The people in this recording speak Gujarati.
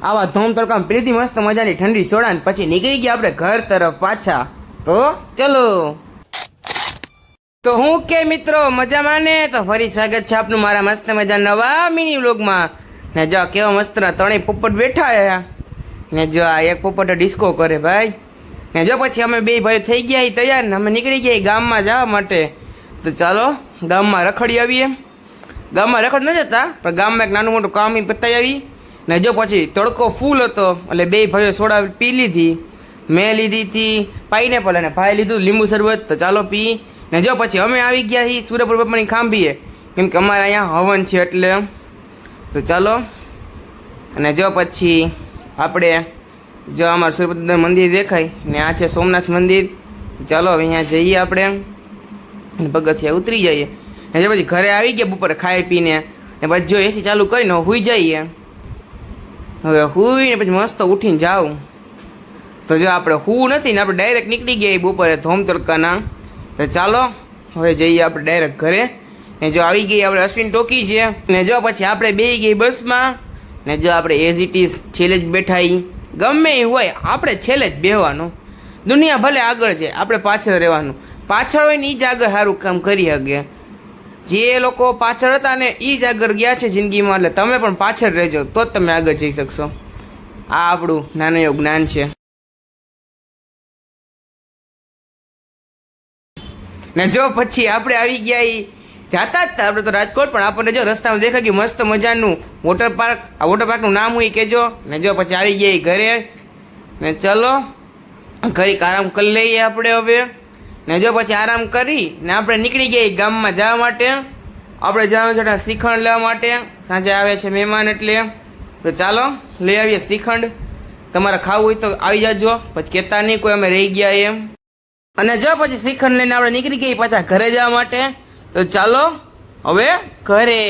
આવા ધોમ તડકામાં પીધી મસ્ત મજાની ઠંડી સોડા ને પછી નીકળી ગયા આપણે ઘર તરફ પાછા. તો ચલો. તો હું કે મિત્રો મજામાં ને? તો ફરી સ્વાગત છે આપનું મારા મસ્ત મજા નવા મિની વ્લોગમાં. ને જો કેવા મસ્ત ત્રણેય પોપટ બેઠા ને જો આ એક પોપટ ડિસ્કો કરે ભાઈ. ને જો પછી અમે બે ભાઈ થઈ ગયા તૈયાર ને અમે નીકળી ગયા ગામમાં જવા માટે. તો ચાલો ગામમાં રખડી આવીએ. ગામમાં રખડ ન જતા પણ ગામમાં એક નાનું મોટું કામ પતાવી આવી. ને જો પછી તડકો ફૂલ હતો એટલે બે ભાઈઓ સોડા પી લીધી. મેં લીધી હતી પાઇનેપલ અને ભાઈ લીધું લીંબુ શરબત. તો ચાલો પી. ને જો પછી અમે આવી ગયા છીએ સુરપુર બાપાની ખાંભીએ, કેમ કે અમારે અહીંયા હવન છે એટલે. તો ચાલો. અને જો પછી આપણે જો અમારું સુરપુર મંદિર દેખાય ને આ છે સોમનાથ મંદિર. ચાલો હવે અહીંયા જઈએ આપણે પગથિયા ઉતરી જઈએ. ને જો પછી ઘરે આવી ગયા બપોરે ખાઈ પીને ને પછી જો એસી ચાલુ કરીને સૂઈ જઈએ. હવે સૂઈને પછી મસ્ત ઉઠીને જાઉં. તો જો આપણે સૂવું નથી ને આપણે ડાયરેક્ટ નીકળી ગયા બપોરે ધોમ તડકાના. તો ચાલો હવે જઈએ આપણે ડાયરેક્ટ ઘરે. ને જો આવી ગઈ આપણે અશ્વિન ટોકી છે. ને જો પછી આપણે બેસી ગઈ બસમાં. ને જો આપણે એઝ ઇટ ઇઝ છેલ્લે જ બેઠા. ગમે એ હોય આપણે છેલ્લે જ બેસવાનું. દુનિયા ભલે આગળ છે આપણે પાછળ રહેવાનું. પાછળ હોય ને એ જ આગળ સારું કામ કરી શકે. જે લોકો પાછળ હતા ને એ જ આગળ ગયા છે જિંદગીમાં, એટલે તમે પણ પાછળ રહેજો તો જ તમે આગળ જઈ શકશો. આ આપણું નાનું એવું જ્ઞાન છે. ને જો પછી આપણે આવી ગયા જાતા જ આપણે તો રાજકોટ, પણ આપણને જો રસ્તામાં દેખાય કે મસ્ત મજાનું વોટર પાર્ક. આ વોટર પાર્કનું નામ હોય કહેજો. ને જો પછી આવી ગયા ઘરે. ને ચલો ઘડીક આરામ કરી લઈએ આપણે હવે. ને જો પછી આરામ કરી ને આપણે નીકળી ગયા ગામમાં જવા માટે. આપણે જવાનું છે શ્રીખંડ લેવા માટે. સાંજે આવે છે મહેમાન એટલે. તો ચાલો લઈ આવીએ શ્રીખંડ. તમારે ખાવું હોય તો આવી જાજો, પછી કહેતા નહીં કોઈ અમે રહી ગયા એમ. અને જો પછી શ્રીખંડ લઈને આપણે નીકળી ગઈ પાછા ઘરે જવા માટે. તો ચાલો હવે ઘરે.